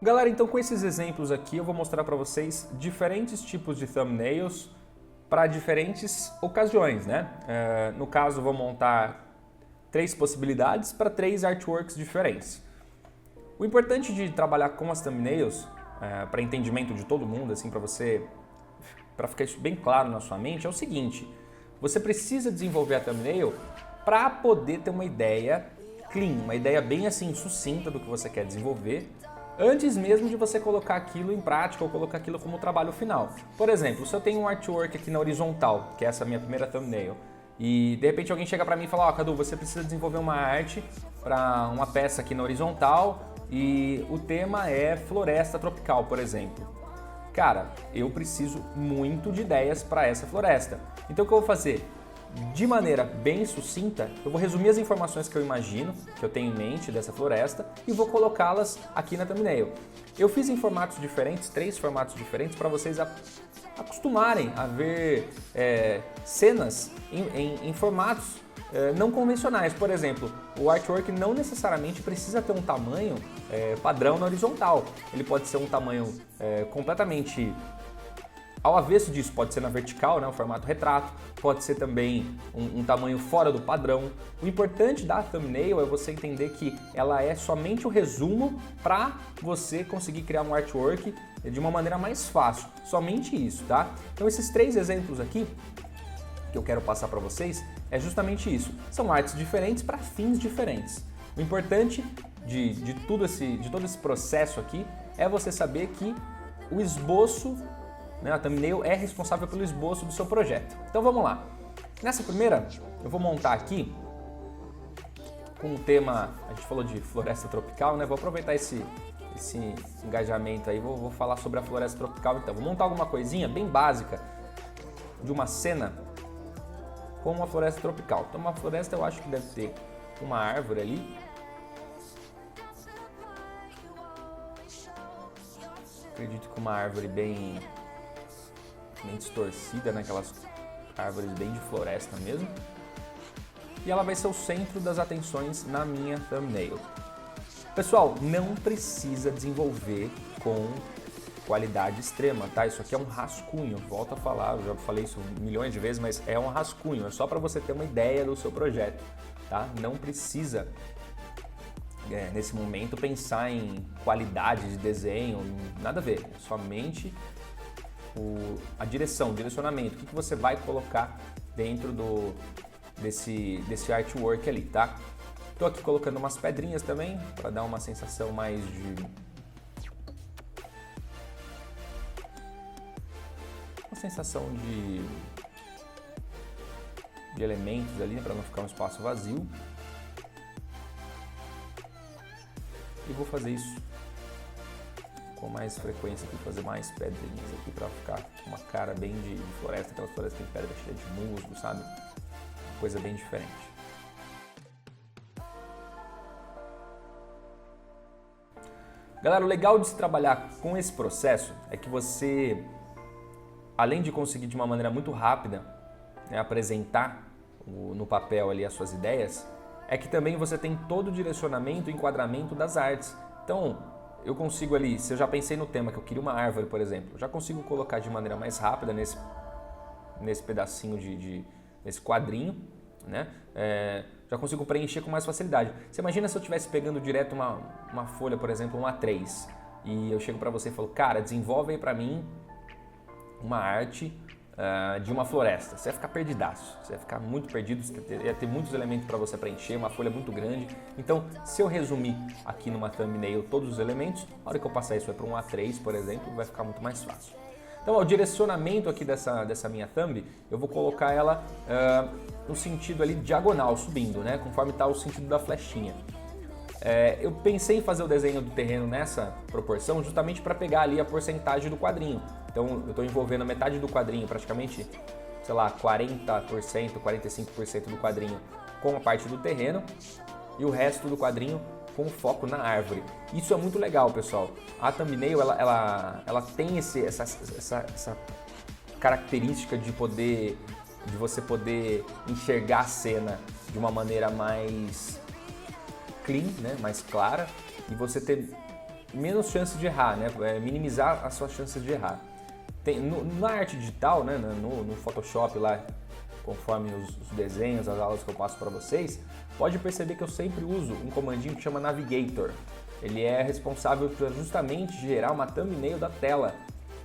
Galera, então com esses exemplos aqui eu vou mostrar para vocês diferentes tipos de thumbnails para diferentes ocasiões, né? No caso, vou montar 3 possibilidades para 3 artworks diferentes. O importante de trabalhar com as thumbnails, para entendimento de todo mundo, assim, para ficar isso bem claro na sua mente, é o seguinte: você precisa desenvolver a thumbnail para poder ter uma ideia clean, uma ideia bem assim sucinta do que você quer desenvolver, antes mesmo de você colocar aquilo em prática ou colocar aquilo como trabalho final. Por exemplo, se eu tenho um artwork aqui na horizontal, que é essa minha primeira thumbnail, e de repente alguém chega para mim e fala: Cadu, você precisa desenvolver uma arte para uma peça aqui na horizontal e o tema é floresta tropical, por exemplo. Cara, eu preciso muito de ideias para essa floresta. Então o que eu vou fazer? De maneira bem sucinta, eu vou resumir as informações que eu imagino, que eu tenho em mente dessa floresta, e vou colocá-las aqui na thumbnail. Eu fiz em formatos diferentes, 3 formatos diferentes, para vocês acostumarem a ver cenas em formatos não convencionais. Por exemplo, o artwork não necessariamente precisa ter um tamanho padrão na horizontal. Ele pode ser um tamanho completamente ao avesso disso, pode ser na vertical, né, o formato retrato, pode ser também um tamanho fora do padrão. O importante da thumbnail é você entender que ela é somente o resumo para você conseguir criar um artwork de uma maneira mais fácil. Somente isso, tá? Então esses 3 exemplos aqui que eu quero passar para vocês é justamente isso. São artes diferentes para fins diferentes. O importante de todo esse processo aqui é você saber que o esboço, a thumbnail é responsável pelo esboço do seu projeto. Então vamos lá. Nessa primeira, eu vou montar aqui com o tema, a gente falou de floresta tropical, né? Vou aproveitar esse engajamento aí, vou falar sobre a floresta tropical. Então, vou montar alguma coisinha bem básica de uma cena com uma floresta tropical. Então, uma floresta eu acho que deve ter uma árvore ali. Acredito que uma árvore bem distorcida, né? Aquelas árvores bem de floresta mesmo. E ela vai ser o centro das atenções na minha thumbnail. Pessoal, não precisa desenvolver com qualidade extrema, tá? Isso aqui é um rascunho, volto a falar, eu já falei isso milhões de vezes, mas é um rascunho, é só para você ter uma ideia do seu projeto, tá? Não precisa, nesse momento, pensar em qualidade de desenho, nada a ver, é somente a direção, o direcionamento, o que você vai colocar dentro desse artwork ali, tá? Tô aqui colocando umas pedrinhas também, para dar uma sensação mais de... uma sensação de elementos ali, para não ficar um espaço vazio. E vou fazer isso com mais frequência aqui, fazer mais pedrinhas aqui para ficar uma cara bem de floresta, aquelas florestas que tem pedra cheia de musgo, sabe? Uma coisa bem diferente. Galera, o legal de se trabalhar com esse processo é que você, além de conseguir de uma maneira muito rápida, né, apresentar no papel ali as suas ideias, é que também você tem todo o direcionamento e enquadramento das artes. Então, eu consigo ali, se eu já pensei no tema, que eu queria uma árvore, por exemplo, já consigo colocar de maneira mais rápida nesse pedacinho nesse quadrinho, né? Já consigo preencher com mais facilidade. Você imagina se eu estivesse pegando direto uma folha, por exemplo, um A3, e eu chego para você e falo: cara, desenvolve aí para mim uma arte de uma floresta. Você vai ficar perdidaço, você vai ficar muito perdido, ia ter muitos elementos para você preencher, uma folha muito grande. Então, se eu resumir aqui numa thumbnail todos os elementos, na hora que eu passar isso para um A3, por exemplo, vai ficar muito mais fácil. Então, o direcionamento aqui dessa minha thumb, eu vou colocar ela no sentido ali diagonal, subindo, né? Conforme está o sentido da flechinha. Eu pensei em fazer o desenho do terreno nessa proporção justamente para pegar ali a porcentagem do quadrinho. Então eu estou envolvendo a metade do quadrinho, praticamente, sei lá, 40%, 45% do quadrinho com a parte do terreno e o resto do quadrinho com foco na árvore. Isso é muito legal, pessoal. A thumbnail, ela tem essa característica de você poder enxergar a cena de uma maneira mais clean, né, mais clara, e você ter menos chance de errar, né? Minimizar as suas chances de errar. Na arte digital, né? No Photoshop lá, conforme os desenhos, as aulas que eu passo para vocês, pode perceber que eu sempre uso um comandinho que chama Navigator. Ele é responsável por justamente gerar uma thumbnail da tela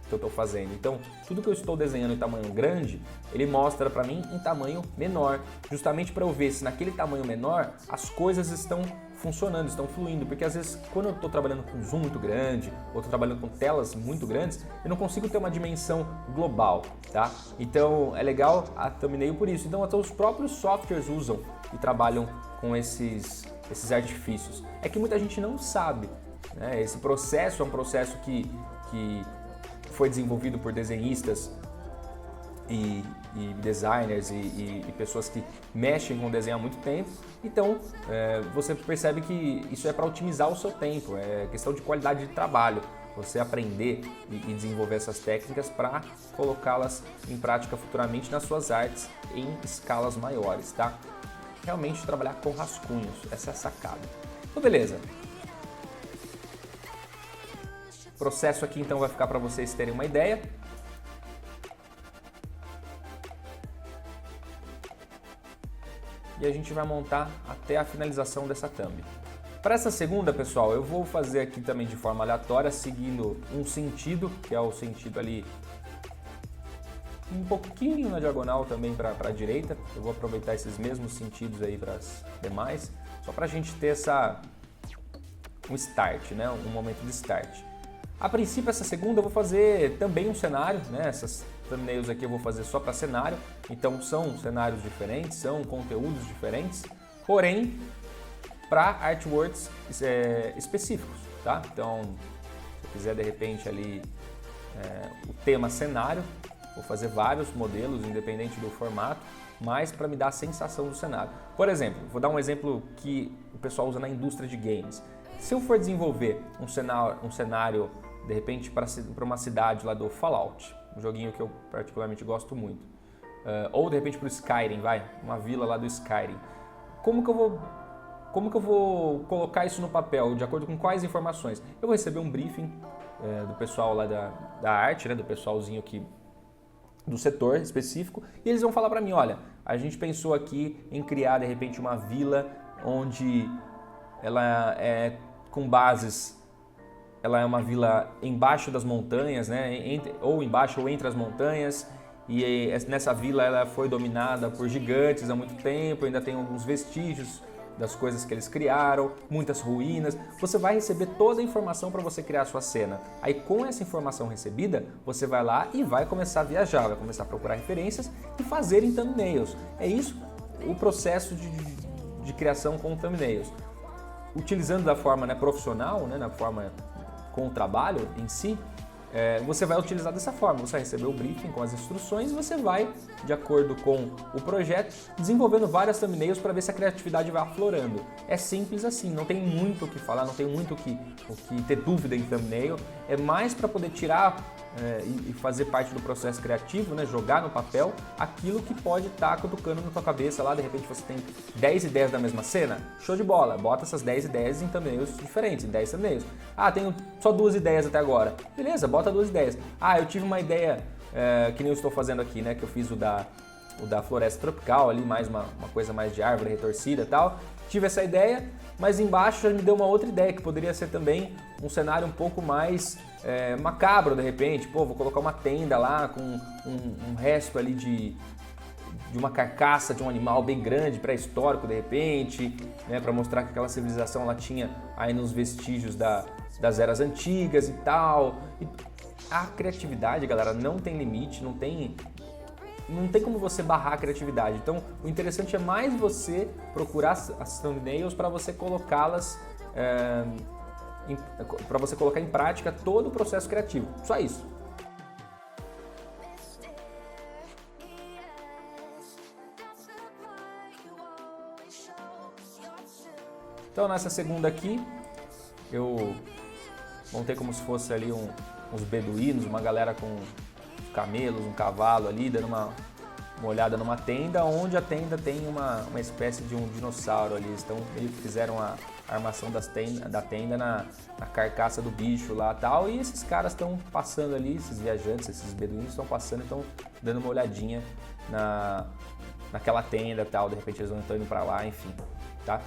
que eu estou fazendo. Então, tudo que eu estou desenhando em tamanho grande, ele mostra para mim em tamanho menor, justamente para eu ver se naquele tamanho menor as coisas estão funcionando, estão fluindo, porque às vezes quando eu estou trabalhando com zoom muito grande, ou estou trabalhando com telas muito grandes, eu não consigo ter uma dimensão global, tá? Então, é legal a thumbnail por isso. Então, até os próprios softwares usam e trabalham com esses artifícios. É que muita gente não sabe, né? Esse processo é um processo que foi desenvolvido por desenhistas e designers e pessoas que mexem com desenho há muito tempo. Então, você percebe que isso é para otimizar o seu tempo, é questão de qualidade de trabalho. Você aprender e desenvolver essas técnicas para colocá-las em prática futuramente nas suas artes em escalas maiores, tá? Realmente trabalhar com rascunhos, essa é a sacada. Então, beleza. O processo aqui então vai ficar para vocês terem uma ideia. E a gente vai montar até a finalização dessa thumb. Para essa segunda, pessoal, eu vou fazer aqui também de forma aleatória, seguindo um sentido, que é o sentido ali um pouquinho na diagonal também para a direita. Eu vou aproveitar esses mesmos sentidos aí para as demais, só para a gente ter um start, né? Um momento de start. A princípio, essa segunda eu vou fazer também um cenário, né? Essas thumbnails aqui eu vou fazer só para cenário, então são cenários diferentes, são conteúdos diferentes, porém para artworks específicos, tá? Então, se eu quiser de repente ali o tema cenário, vou fazer vários modelos, independente do formato, mas para me dar a sensação do cenário. Por exemplo, vou dar um exemplo que o pessoal usa na indústria de games. Se eu for desenvolver um cenário de repente para uma cidade lá do Fallout, um joguinho que eu particularmente gosto muito, ou de repente para o Skyrim, uma vila lá do Skyrim, como que eu vou colocar isso no papel, de acordo com quais informações? Eu vou receber um briefing do pessoal lá da arte, né, do pessoalzinho aqui do setor específico, e eles vão falar para mim, olha, a gente pensou aqui em criar de repente uma vila onde ela é com bases, ela é uma vila embaixo das montanhas, né? Ou embaixo ou entre as montanhas, e nessa vila ela foi dominada por gigantes há muito tempo, ainda tem alguns vestígios das coisas que eles criaram, muitas ruínas. Você vai receber toda a informação para você criar a sua cena. Aí com essa informação recebida, você vai lá e vai começar a viajar, vai começar a procurar referências e fazer em thumbnails. É isso o processo de criação com thumbnails. Utilizando da forma profissional, né, na forma com o trabalho em si, você vai utilizar dessa forma. Você vai receber o briefing com as instruções e você vai, de acordo com o projeto, desenvolvendo várias thumbnails para ver se a criatividade vai aflorando. É simples assim, não tem muito o que falar, não tem muito o que ter dúvida em thumbnail. É mais para poder tirar e fazer parte do processo criativo, né? Jogar no papel aquilo que pode estar cutucando na tua cabeça lá. De repente você tem 10 ideias da mesma cena, show de bola, bota essas 10 ideias em thumbnails diferentes, em 10 thumbnails. Ah, tenho só 2 ideias até agora, beleza, bota 2 ideias. Ah, eu tive uma ideia que nem eu estou fazendo aqui, né? Que eu fiz o da floresta tropical ali, mais uma coisa mais de árvore retorcida e tal. Tive essa ideia, mas embaixo já me deu uma outra ideia, que poderia ser também um cenário um pouco mais macabro de repente. Pô, vou colocar uma tenda lá com um resto ali de uma carcaça de um animal bem grande, pré-histórico de repente, né, para mostrar que aquela civilização ela tinha aí nos vestígios das eras antigas e tal. E a criatividade, galera, não tem limite, não tem como você barrar a criatividade. Então, o interessante é mais você procurar as thumbnails para você colocá-las, para você colocar em prática todo o processo criativo. Só isso. Então, nessa segunda aqui, eu montei como se fosse ali uns beduínos, uma galera com camelos, um cavalo ali, dando uma uma olhada numa tenda, onde a tenda tem uma espécie de um dinossauro ali. Então eles fizeram a armação da tenda na carcaça do bicho lá e tal. E esses caras estão passando ali, esses viajantes, esses beduínos estão passando e estão dando uma olhadinha naquela tenda e tal. De repente eles estão indo para lá, enfim. Tá?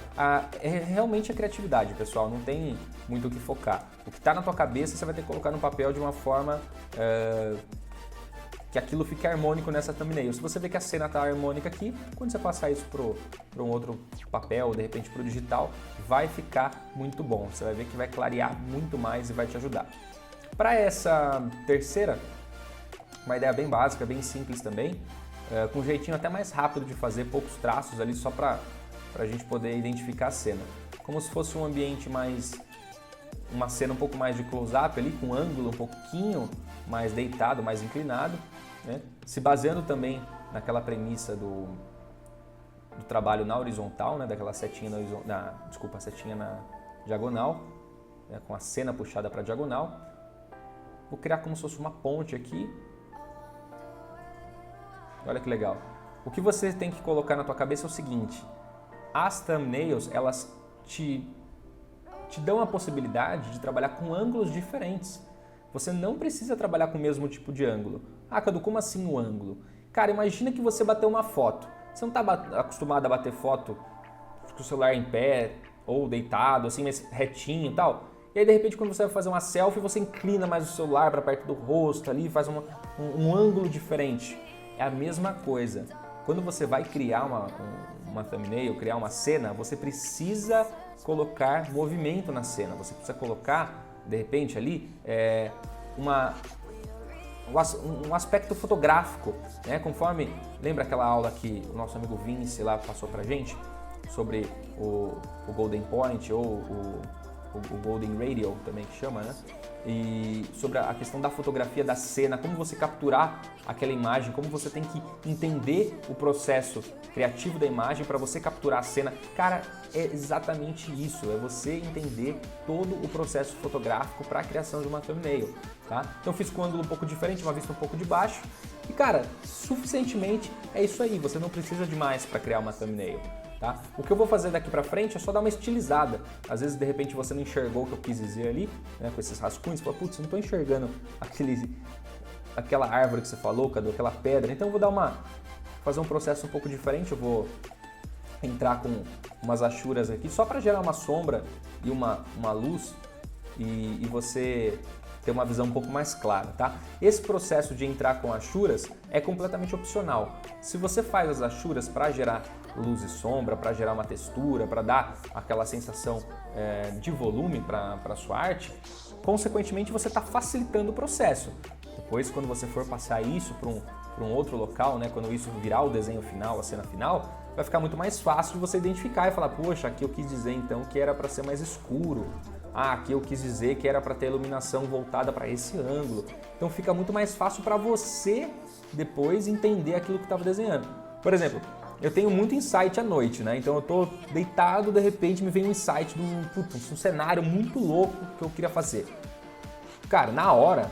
Realmente a criatividade, pessoal, não tem muito o que focar. O que está na tua cabeça você vai ter que colocar no papel de uma forma que aquilo fique harmônico nessa thumbnail. Se você vê que a cena está harmônica aqui, quando você passar isso para um outro papel, de repente para o digital, vai ficar muito bom. Você vai ver que vai clarear muito mais e vai te ajudar. Para essa terceira, uma ideia bem básica, bem simples também, com um jeitinho até mais rápido de fazer, poucos traços ali só para a gente poder identificar a cena. Como se fosse um ambiente uma cena um pouco mais de close-up ali, com um ângulo um pouquinho mais deitado, mais inclinado, né? Se baseando também naquela premissa do trabalho na horizontal, né? Daquela setinha setinha na diagonal, né? Com a cena puxada para a diagonal. Vou criar como se fosse uma ponte aqui. Olha que legal. O que você tem que colocar na tua cabeça é o seguinte: as thumbnails, elas te dão a possibilidade de trabalhar com ângulos diferentes. Você não precisa trabalhar com o mesmo tipo de ângulo. Ah, Cadu, como assim o ângulo? Cara, imagina que você bateu uma foto. Você não está acostumado a bater foto com o celular em pé ou deitado, assim, mas retinho e tal. E aí, de repente, quando você vai fazer uma selfie, você inclina mais o celular para perto do rosto ali, faz um ângulo diferente. É a mesma coisa. Quando você vai criar uma thumbnail, criar uma cena, você precisa colocar movimento na cena. Você precisa colocar, de repente, ali um aspecto fotográfico, né? Conforme, lembra aquela aula que o nosso amigo Vince lá passou pra gente sobre o Golden Point ou o Golden Radio também que chama, né? E sobre a questão da fotografia da cena, como você capturar aquela imagem, como você tem que entender o processo criativo da imagem para você capturar a cena. Cara, é exatamente isso, é você entender todo o processo fotográfico para a criação de uma thumbnail, tá? Então eu fiz com um ângulo um pouco diferente, uma vista um pouco de baixo e, cara, suficientemente é isso aí, você não precisa de mais para criar uma thumbnail. Tá? O que eu vou fazer daqui pra frente é só dar uma estilizada. Às vezes, de repente, você não enxergou o que eu quis dizer ali, né, com esses rascunhos, você fala, putz, não tô enxergando aquela árvore que você falou, Cadu, aquela pedra. Então eu vou fazer um processo um pouco diferente. Eu vou entrar com umas achuras aqui, só para gerar uma sombra e uma luz e você ter uma visão um pouco mais clara, tá? Esse processo de entrar com achuras é completamente opcional. Se você faz as achuras para gerar luz e sombra, para gerar uma textura, para dar aquela sensação de volume para a sua arte, consequentemente você está facilitando o processo. Depois, quando você for passar isso para um outro local, né, quando isso virar o desenho final, a cena final, vai ficar muito mais fácil de você identificar e falar, poxa, aqui eu quis dizer então que era para ser mais escuro. Ah, aqui eu quis dizer que era para ter iluminação voltada para esse ângulo. Então fica muito mais fácil para você depois entender aquilo que estava desenhando. Por exemplo, eu tenho muito insight à noite, né? Então eu tô deitado, de repente me vem um insight de um cenário muito louco que eu queria fazer. Cara, na hora,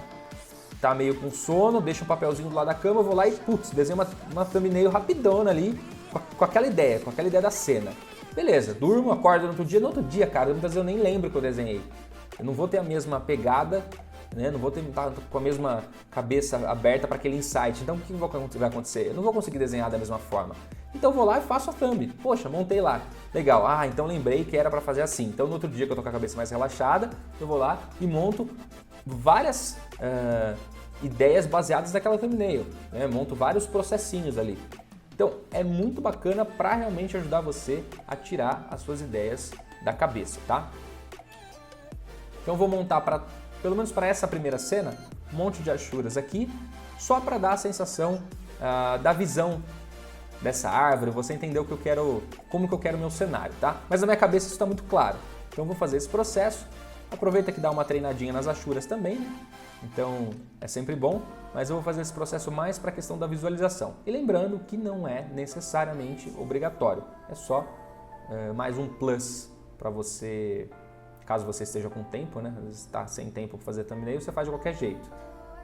tá meio com sono, deixa um papelzinho do lado da cama, eu vou lá e, desenho uma thumbnail rapidona ali, com aquela ideia da cena. Beleza, durmo, acordo no outro dia, cara, muitas vezes eu nem lembro que eu desenhei. Eu não vou ter a mesma pegada, né? Não vou estar com a mesma cabeça aberta para aquele insight. Então o que vai acontecer? Eu não vou conseguir desenhar da mesma forma. Então eu vou lá e faço a thumb. Poxa, montei lá. Legal. Ah, então lembrei que era para fazer assim. Então no outro dia que eu tô com a cabeça mais relaxada, eu vou lá e monto várias ideias baseadas naquela thumbnail, né? Monto vários processinhos ali. Então é muito bacana para realmente ajudar você a tirar as suas ideias da cabeça, tá? Então eu vou montar pelo menos para essa primeira cena, um monte de achuras aqui, só para dar a sensação da visão dessa árvore, você entender como que eu quero o meu cenário, tá? Mas na minha cabeça isso está muito claro. Então eu vou fazer esse processo, aproveita que dá uma treinadinha nas achuras também, né? Então é sempre bom, mas eu vou fazer esse processo mais para a questão da visualização. E lembrando que não é necessariamente obrigatório, é só mais um plus para você, caso você esteja com tempo, né? Às vezes está sem tempo para fazer thumbnail, você faz de qualquer jeito.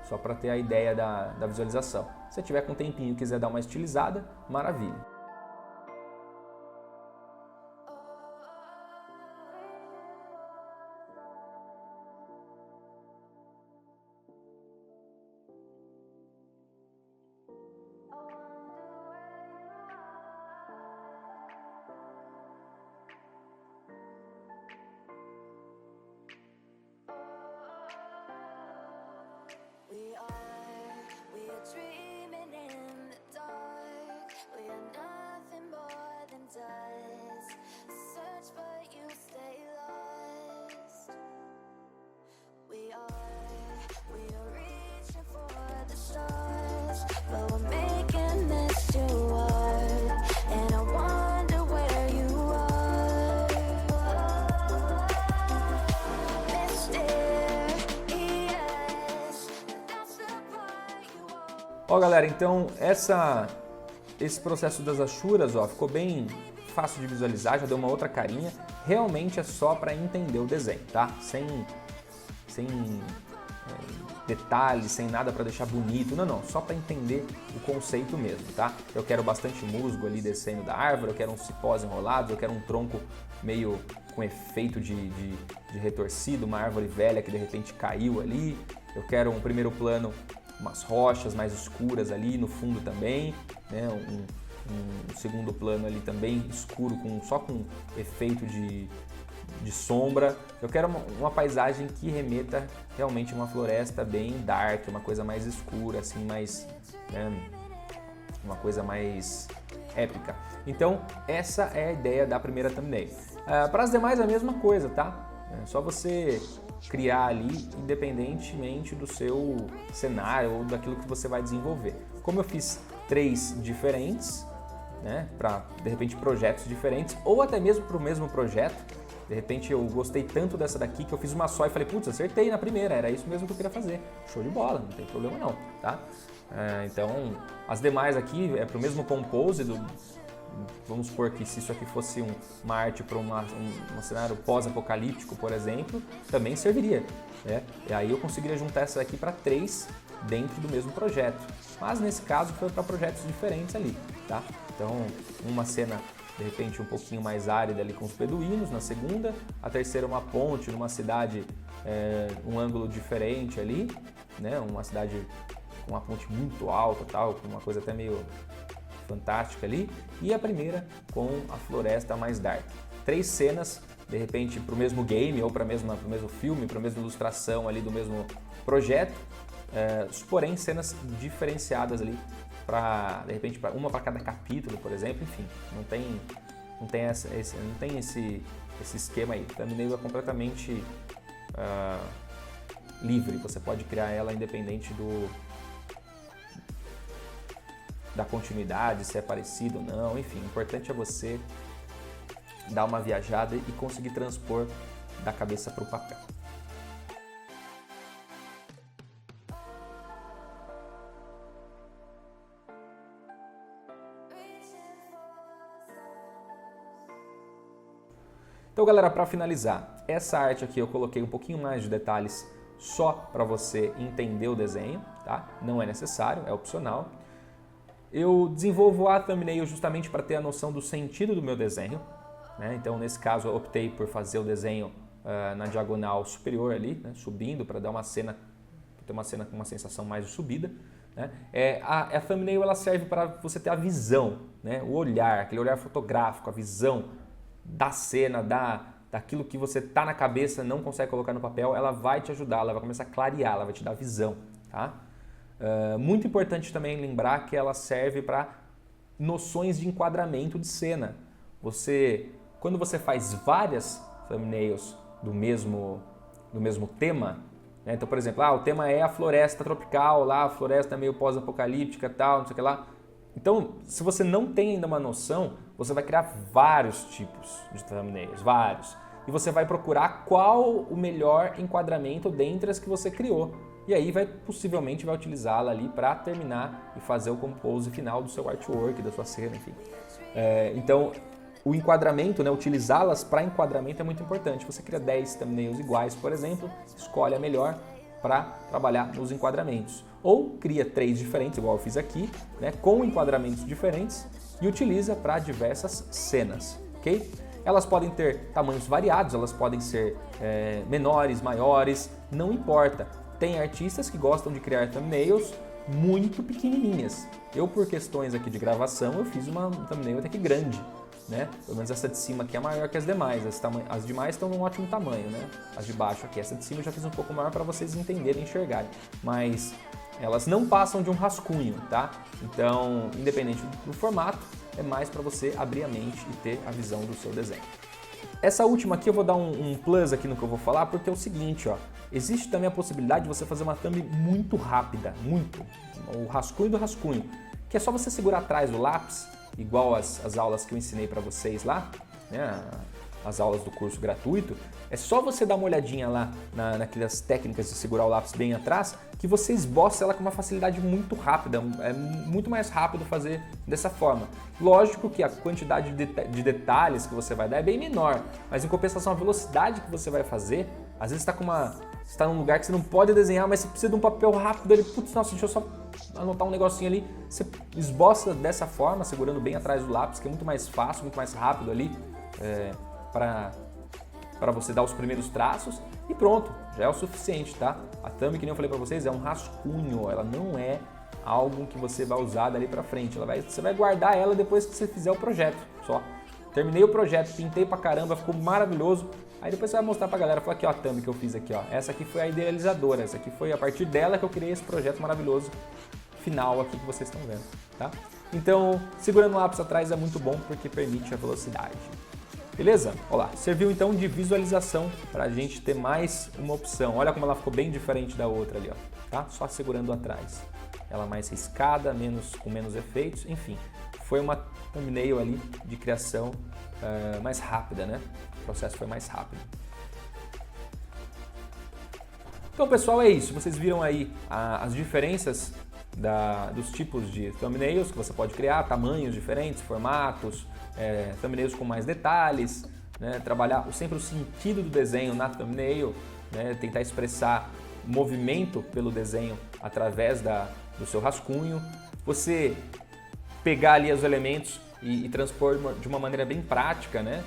Só para ter a ideia da visualização. Se você tiver com um tempinho e quiser dar uma estilizada, maravilha. We are dreaming in the dark. We are nothing more than dust. Search but you stay lost. We are reaching for the stars, but we're making this too hard. And I wonder where you are. Ó, galera, então esse processo das achuras, ó, ficou bem fácil de visualizar, já deu uma outra carinha. Realmente é só para entender o desenho, tá? Sem detalhes, sem nada para deixar bonito, não, só para entender o conceito mesmo, tá? Eu quero bastante musgo ali descendo da árvore, eu quero uns cipós enrolados, eu quero um tronco meio com efeito de retorcido, uma árvore velha que de repente caiu ali, eu quero um primeiro plano, umas rochas mais escuras ali no fundo também, né? Um segundo plano ali também escuro, só com efeito de sombra. Eu quero uma paisagem que remeta realmente a uma floresta bem dark, uma coisa mais escura, assim, mais, né, uma coisa mais épica. Então essa é a ideia da primeira thumbnail. Para as demais a mesma coisa, tá? É só você criar ali independentemente do seu cenário ou daquilo que você vai desenvolver. Como eu fiz 3 diferentes, né, para de repente projetos diferentes ou até mesmo para o mesmo projeto, de repente eu gostei tanto dessa daqui que eu fiz uma só e falei, putz, acertei na primeira, era isso mesmo que eu queria fazer. Show de bola, não tem problema não, tá? Então, as demais aqui é para o mesmo compose, vamos supor que se isso aqui fosse uma arte para um cenário pós-apocalíptico, por exemplo, também serviria, né? E aí eu conseguiria juntar essa daqui para 3 dentro do mesmo projeto. Mas nesse caso foi para projetos diferentes ali, tá? Então, uma cena de repente um pouquinho mais árida ali com os beduínos na segunda, a terceira uma ponte numa cidade, um ângulo diferente ali, né? Uma cidade com uma ponte muito alta, tal, com uma coisa até meio fantástica ali, e a primeira com a floresta mais dark. 3 cenas, de repente para o mesmo game ou para o mesmo filme, para a mesma ilustração ali do mesmo projeto, porém cenas diferenciadas ali, de repente uma para cada capítulo, por exemplo, enfim, não tem esse esquema aí. A thumbnail é completamente livre, você pode criar ela independente da continuidade, se é parecido ou não, enfim, o importante é você dar uma viajada e conseguir transpor da cabeça para o papel. Então, galera, para finalizar, essa arte aqui eu coloquei um pouquinho mais de detalhes só para você entender o desenho, tá? Não é necessário, é opcional. Eu desenvolvo a thumbnail justamente para ter a noção do sentido do meu desenho, né? Então, nesse caso, eu optei por fazer o desenho na diagonal superior ali, né? Subindo, para dar uma cena, ter uma cena com uma sensação mais de subida, né? A thumbnail ela serve para você ter a visão, né? O olhar, aquele olhar fotográfico, a visão da cena, daquilo que você tá na cabeça, não consegue colocar no papel, ela vai te ajudar, ela vai começar a clarear, ela vai te dar visão, tá? Muito importante também lembrar que ela serve para noções de enquadramento de cena. Quando você faz várias thumbnails do mesmo tema, né? Então, por exemplo, o tema é a floresta tropical, lá a floresta meio pós-apocalíptica, tal, não sei o que lá. Então, se você não tem ainda uma noção, você vai criar vários tipos de thumbnails, vários. E você vai procurar qual o melhor enquadramento dentre as que você criou. E aí possivelmente vai utilizá-la ali para terminar e fazer o compose final do seu artwork, da sua cena, enfim. Então, o enquadramento, né, utilizá-las para enquadramento é muito importante. Você cria 10 thumbnails iguais, por exemplo, escolhe a melhor, para trabalhar nos enquadramentos. Ou cria 3 diferentes, igual eu fiz aqui, né, com enquadramentos diferentes e utiliza para diversas cenas, ok? Elas podem ter tamanhos variados, elas podem ser menores, maiores, não importa. Tem artistas que gostam de criar thumbnails muito pequenininhas. Eu, por questões aqui de gravação, eu fiz uma thumbnail até que grande, né? Pelo menos essa de cima aqui é maior que as demais. As demais estão num ótimo tamanho, né? As de baixo aqui, essa de cima eu já fiz um pouco maior para vocês entenderem, enxergarem. Mas elas não passam de um rascunho, tá? Então, independente do formato, é mais para você abrir a mente e ter a visão do seu desenho. Essa última aqui eu vou dar um plus aqui no que eu vou falar, porque é o seguinte, ó. Existe também a possibilidade de você fazer uma thumb muito rápida, o rascunho do rascunho, que é só você segurar atrás do lápis, igual as aulas que eu ensinei para vocês lá, né, as aulas do curso gratuito. É só você dar uma olhadinha lá naquelas técnicas de segurar o lápis bem atrás, que você esboça ela com uma facilidade muito rápida, é muito mais rápido fazer dessa forma. Lógico que a quantidade de detalhes que você vai dar é bem menor, mas em compensação a velocidade que você vai fazer, às vezes você está num lugar que você não pode desenhar, mas você precisa de um papel rápido ali, putz, nossa, deixa eu só anotar um negocinho ali, você esboça dessa forma, segurando bem atrás do lápis, que é muito mais fácil, muito mais rápido ali, para você dar os primeiros traços e pronto, já é o suficiente, tá? A thumb, que nem eu falei para vocês, é um rascunho, ela não é algo que você vai usar dali para frente, você vai guardar ela depois que você fizer o projeto, só. Terminei o projeto, pintei pra caramba, ficou maravilhoso, aí depois você vai mostrar pra galera, fala aqui ó, a thumb que eu fiz aqui, ó, essa aqui foi a idealizadora, essa aqui foi a partir dela que eu criei esse projeto maravilhoso final aqui que vocês estão vendo, tá? Então, segurando o lápis atrás é muito bom porque permite a velocidade. Beleza? Olha lá, serviu então de visualização para a gente ter mais uma opção. Olha como ela ficou bem diferente da outra ali, ó, tá? Só segurando atrás. Ela mais riscada, com menos efeitos, enfim. Foi uma thumbnail ali de criação mais rápida, né? O processo foi mais rápido. Então, pessoal, é isso. Vocês viram aí as diferenças dos tipos de thumbnails que você pode criar, tamanhos diferentes, formatos, thumbnails com mais detalhes, né? Trabalhar sempre o sentido do desenho na thumbnail, né? Tentar expressar movimento pelo desenho através do seu rascunho. Você pegar ali os elementos e transpor de uma maneira bem prática, né?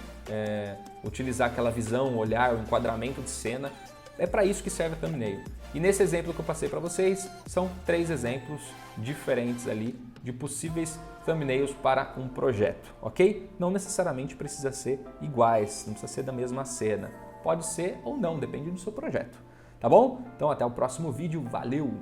Utilizar aquela visão, o olhar, o enquadramento de cena. É para isso que serve a thumbnail. E nesse exemplo que eu passei para vocês, são 3 exemplos diferentes ali de possíveis thumbnails para um projeto, ok? Não necessariamente precisa ser iguais, não precisa ser da mesma cena. Pode ser ou não, depende do seu projeto, tá bom? Então até o próximo vídeo, valeu!